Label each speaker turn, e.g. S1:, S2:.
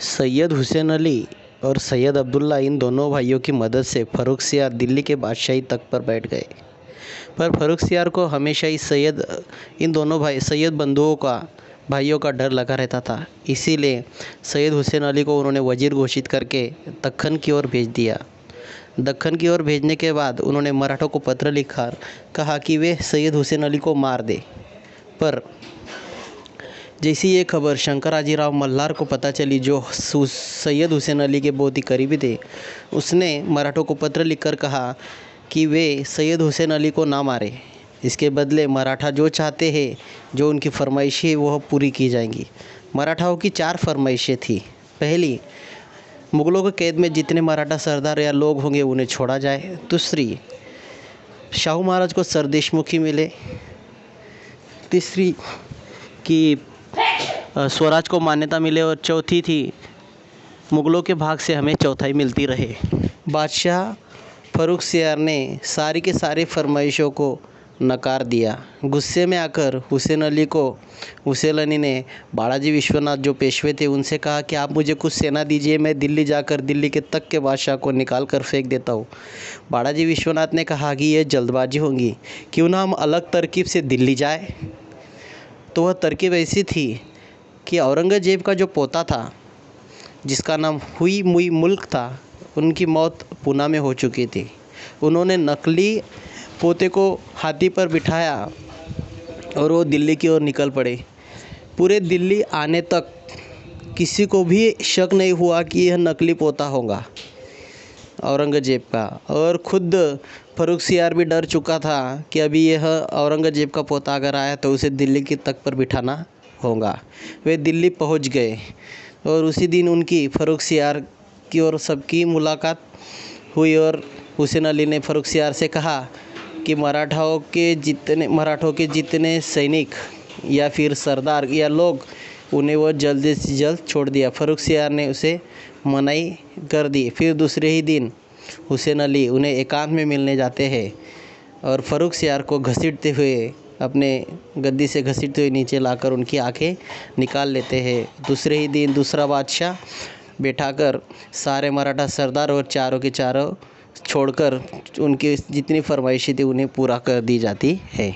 S1: सैयद हुसैन अली और सैयद अब्दुल्ला इन दोनों भाइयों की मदद से फ़र्रुखसियार दिल्ली के बादशाही तख्त पर बैठ गए। पर फ़र्रुखसियार को हमेशा ही इन दोनों सैयद बंधुओं का भाइयों का डर लगा रहता था। इसीलिए सैयद हुसैन अली को उन्होंने वज़ीर घोषित करके दक्खन की ओर भेज दिया। दक्खन की ओर भेजने के बाद उन्होंने मराठों को पत्र लिखा, कहा कि वे सैयद हुसैन अली को मार दे। पर जैसी ये खबर शंकराजीराव मल्हार को पता चली, जो सैयद हुसैन अली के बहुत ही करीबी थे, उसने मराठों को पत्र लिखकर कहा कि वे सैयद हुसैन अली को ना मारे। इसके बदले मराठा जो चाहते हैं, जो उनकी फरमाइशें है, वह पूरी की जाएंगी। मराठाओं की 4 फरमाइशें थी। पहली, मुग़लों के कैद में जितने मराठा सरदार या लोग होंगे उन्हें छोड़ा जाए। दूसरी, शाहू महाराज को सरदेशमुखी मिले। तीसरी, कि स्वराज को मान्यता मिले। और चौथी थी, मुग़लों के भाग से हमें चौथाई मिलती रहे। बादशाह फ़र्रुखसियार ने सारी के सारी फरमाइशों को नकार दिया। गुस्से में आकर हुसैन अली ने बालाजी विश्वनाथ जो पेशवे थे उनसे कहा कि आप मुझे कुछ सेना दीजिए, मैं दिल्ली जाकर दिल्ली के तख्त के बादशाह को निकाल कर फेंक देता हूँ। बालाजी विश्वनाथ ने कहा कि यह जल्दबाजी होगी, क्यों ना हम अलग तरकीब से दिल्ली जाए। तो वह तरकीब ऐसी थी कि औरंगज़ेब का जो पोता था, जिसका नाम हुई मुई मुल्क था, उनकी मौत पूना में हो चुकी थी। उन्होंने नकली पोते को हाथी पर बिठाया और वो दिल्ली की ओर निकल पड़े। पूरे दिल्ली आने तक किसी को भी शक नहीं हुआ कि यह नकली पोता होगा औरंगज़ेब का। और खुद फ़र्रुखसियार भी डर चुका था कि अभी यह औरंगज़ेब का पोता अगर आया तो उसे दिल्ली की तख्त पर बिठाना होगा। वे दिल्ली पहुंच गए और उसी दिन उनकी फ़र्रुखसियार की और सबकी मुलाकात हुई। और हुसैन अली ने फ़र्रुखसियार से कहा कि मराठों के जितने सैनिक या फिर सरदार या लोग, उन्हें वो जल्द से जल्द छोड़ दिया। फ़र्रुखसियार ने उसे मनाही कर दी। फिर दूसरे ही दिन हुसैन अली उन्हें एकांत में मिलने जाते हैं और फ़र्रुखसियार को घसीटते हुए, अपने गद्दी से घसीटते हुए नीचे लाकर उनकी आंखें निकाल लेते हैं। दूसरे ही दिन दूसरा बादशाह बैठाकर सारे मराठा सरदार और चारों के चारों छोड़कर उनकी जितनी फरमाइशी थी उन्हें पूरा कर दी जाती है।